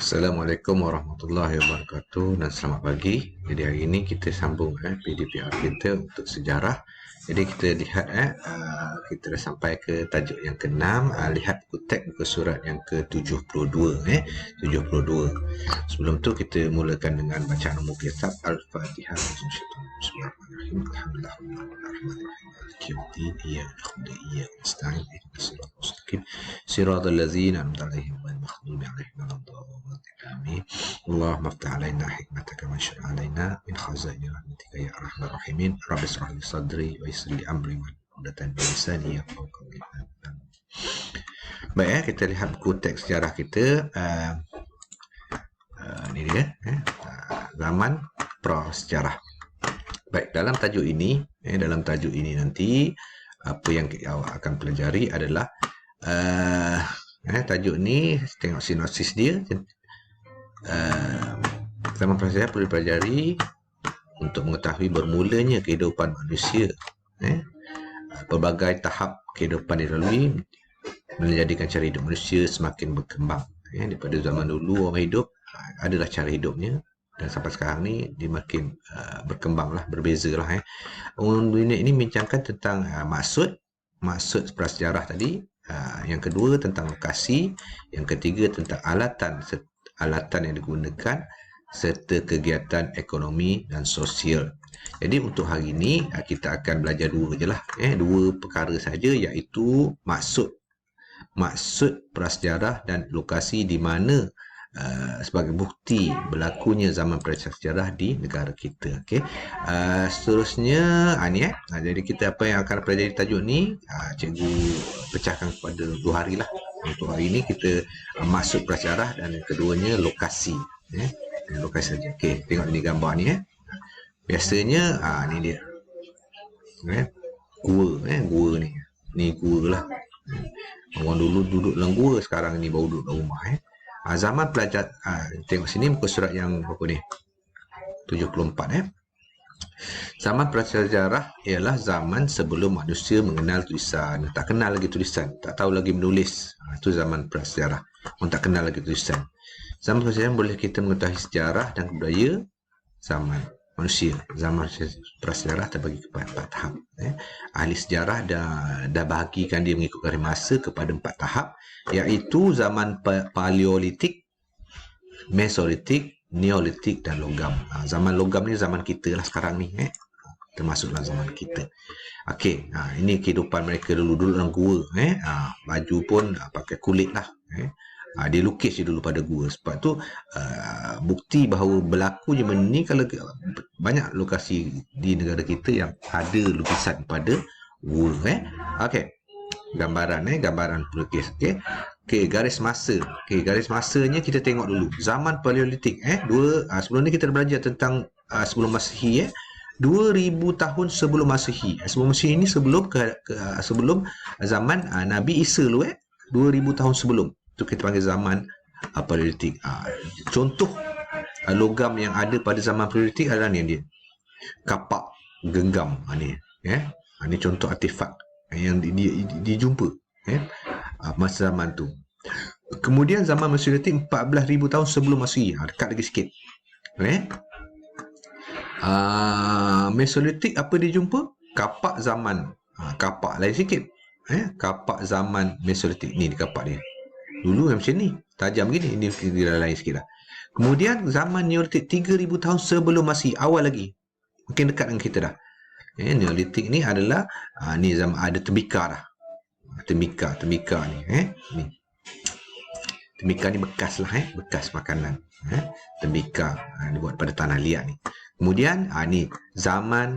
Assalamualaikum warahmatullahi wabarakatuh dan selamat pagi. Jadi hari ini kita sambung PDPR kita untuk sejarah. Jadi kita lihat kita dah sampai ke tajuk yang ke-6, lihat buku teks buku surat yang ke-72 72. Sebelum tu kita mulakan dengan bacaan umum kitab Al-Fatihah. Bismillahirrahmanirrahim. Siratal ladzina an'amta 'alaihim ghairil maghdubi 'alaihim waladdallin. اللهم افتح علينا حكمتك وانشر علينا من خزائن رحمتك يا ارحم الراحمين رب اشرح لي صدري ويسر لي امري واحلل عقدة من لساني يفقهوا قولي. Baik, kita lihat buku teks sejarah kita. Ini dia, zaman prasejarah. Baik, dalam tajuk ini nanti apa yang awak akan pelajari adalah tajuk ni, tengok sinopsis dia. Zaman prasejarah perlu dipelajari untuk mengetahui bermulanya kehidupan manusia. Pelbagai tahap kehidupan dilalui menjadikan cara hidup manusia semakin berkembang. Daripada zaman dulu orang hidup adalah cara hidupnya, dan sampai sekarang ni dia makin berkembang lah, berbeza lah. Dunia ini bincangkan tentang maksud prasejarah tadi, yang kedua tentang lokasi, yang ketiga tentang alatan yang digunakan, serta kegiatan ekonomi dan sosial. Jadi untuk hari ini kita akan belajar dua je lah, dua perkara saja, iaitu maksud prasejarah dan lokasi di mana sebagai bukti berlakunya zaman prasejarah di negara kita. Seterusnya jadi kita apa yang akan pelajari tajuk ni, cikgu pecahkan kepada 2 hari lah. Untuk hari ini kita maksud prasejarah, dan yang keduanya lokasi. Lokasi saja. Tengok ni gambar ni. Biasanya ni dia. Gua ni. Ni gua lah. Orang dulu duduk dalam gua, sekarang ni baru duduk dalam rumah. Zaman pelajar, tengok sini muka surat yang berapa ni? 74. Zaman prasejarah ialah zaman sebelum manusia mengenal tulisan, tak kenal lagi tulisan, tak tahu lagi menulis. Itu zaman prasejarah. Orang tak kenal lagi tulisan. Zaman prasejarah boleh kita mengetahui sejarah dan budaya zaman manusia. Zaman prasejarah terbagi kepada 4 tahap. Ahli sejarah dah bahagikan dia mengikut masa kepada 4 tahap, iaitu zaman paleolitik, mesolitik, neolitik dan logam. Zaman logam ni zaman kita lah sekarang ni, termasuklah zaman kita. Ini kehidupan mereka dulu dalam gua. Baju pun pakai kulit lah. Dia lukis je dulu pada gua. Sebab tu bukti bahawa berlakunya benda ni, kalau banyak lokasi di negara kita yang ada lukisan pada gua. Gambaran pelukis. Garis masa. Garis masanya kita tengok dulu. Zaman paleolitik. Sebelum ni kita belajar tentang sebelum Masehi. 2000 tahun sebelum Masehi. Sebelum Masehi ni sebelum zaman Nabi Isa dulu. 2000 tahun sebelum. Itu kita panggil zaman paleolitik. Contoh logam yang ada pada zaman paleolitik adalah ni dia. Kapak genggam. Ini contoh artefak yang dijumpa masa zaman tu. Kemudian zaman Mesolitik 14,000 tahun sebelum Masehi. Dekat lagi sikit. Mesolitik apa dia jumpa? Kapak zaman. Kapak lain sikit. Kapak zaman Mesolitik. Ni kapak dia. Dulu macam ni. Tajam gini. Ini dia lain sikit lah. Kemudian zaman Neolitik 3,000 tahun sebelum Masehi. Awal lagi. Mungkin dekat dengan kita dah. Neolitik ni adalah ni zaman ada tembikar dah. Tembikar ni. Ni. Tembikar ni bekas lah. Bekas makanan. Tembikar. Dibuat pada tanah liat ni. Kemudian ni zaman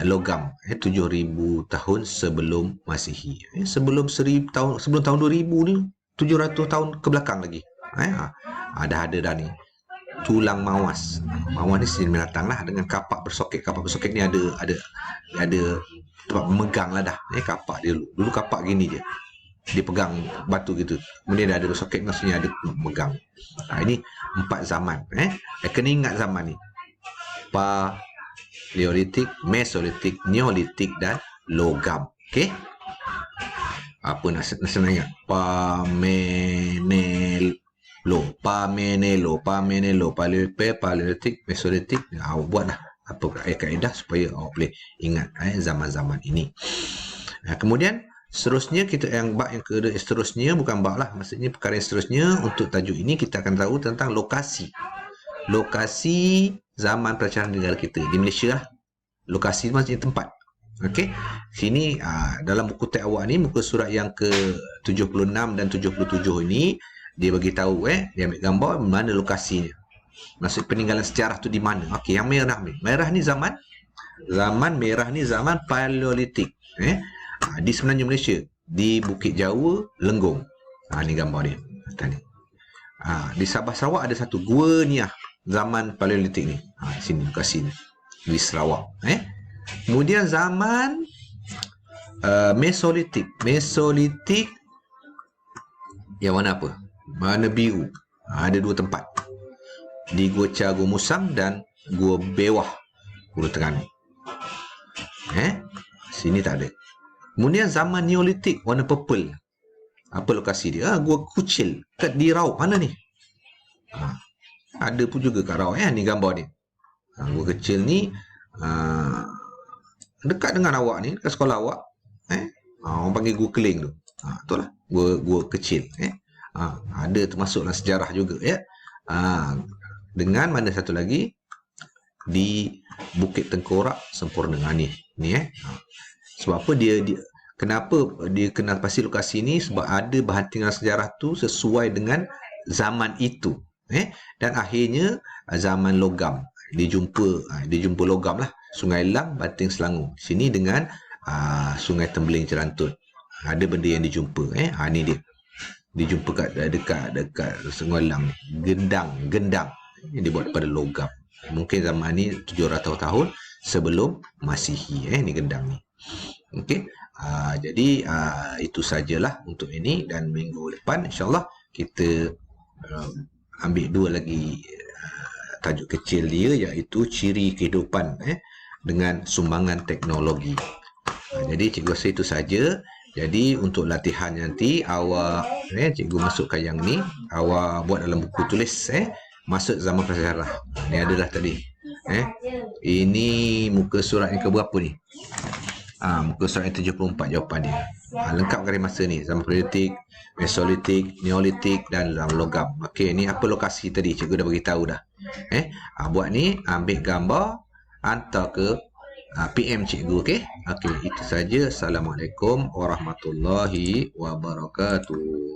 logam. 7,000 tahun sebelum Masehi. Sebelum tahun 2000 ni 700 tahun ke belakang lagi. Dah ada dah ni. Tulang mawas. Mawas ni jenis binatang lah, dengan kapak bersoket. Kapak bersoket ni ada tempat memegang lah dah. Kapak dia dulu kapak gini je. Dia pegang batu gitu. Kemudian ada bersoket, maksudnya ada memegang. Ini 4 zaman. Kena ingat zaman ni. Paleolitik, Mesolitik, Neolitik dan logam. Apa nak senang ingat? Pamenelo, Paleolitik, Mesolitik. Awak buatlah apa kaedah supaya awak boleh ingat zaman-zaman ini. Kemudian seterusnya kita yang kedua seterusnya bukan bab lah, maksudnya perkara yang seterusnya untuk tajuk ini kita akan tahu tentang lokasi zaman perancaran negara kita di Malaysia lah. Lokasi maksudnya tempat. Okey. Sini dalam buku teks awak ni muka surat yang ke-76 dan 77 ini dia bagi tahu dia ambil gambar mana lokasinya. Maksud peninggalan sejarah tu di mana. Okey, yang merah ni. Merah ni zaman merah ni zaman Paleolitik. Di semenanjung Malaysia, di Bukit Jawa, Lenggong. Ni gambar dia. Ni. Di Sabah Sarawak ada satu Gua Niah zaman Paleolitik ni. Sini lokasi ni. Di Sarawak. Kemudian zaman Mesolitik. Mesolitik yang mana apa? Mana biru. Ada dua tempat. Di Gua Ca, Gua Musang dan Gua Bewah, Gua Terengganu. Sini tak ada. Kemudian zaman Neolitik warna purple. Apa lokasi dia? Gua Kuchil kat di Raub mana ni? Ada pun juga kat Raub ni gambar dia. Gua kecil ni dekat dengan awak ni, dekat sekolah awak. Orang panggil Gua Keling tu. Itulah gua kecil. Ada termasuk dalam sejarah juga dengan mana satu lagi di Bukit Tengkorak Sempurna. Ni sebab apa kenapa dia kenal pasti lokasi ni? Sebab ada bahan tinggal sejarah tu sesuai dengan zaman itu. Dan akhirnya zaman logam dijumpa logam lah, Sungai Lang, Banting Selangor sini dengan Sungai Tembeling Cerantut. Ada benda yang dijumpa. Ni dia dijumpa dekat Sungai Lang ni. Gendang yang dibuat daripada logam. Mungkin zaman ni 700 tahun sebelum Masihi. Ni gendang ni. Okey. Jadi itu sajalah untuk ini, dan minggu depan insyaAllah kita ambil dua lagi tajuk kecil dia, iaitu ciri kehidupan dengan sumbangan teknologi. Jadi cikgu rasa itu saja. Jadi untuk latihan nanti awak cikgu masukkan yang ni, awak buat dalam buku tulis masuk zaman prasejarah. Ni adalah tadi. Ini muka surat yang keberapa ni? Muka surat yang 74 jawapan dia. Lengkap garis masa ni, zaman Paleolitik, Mesolitik, Neolitik dan logam. Okey, ni apa lokasi tadi cikgu dah bagi tahu dah. Buat ni, ambil gambar, hantar ke PM cikgu. Okey. Okey, itu saja. Assalamualaikum warahmatullahi wabarakatuh.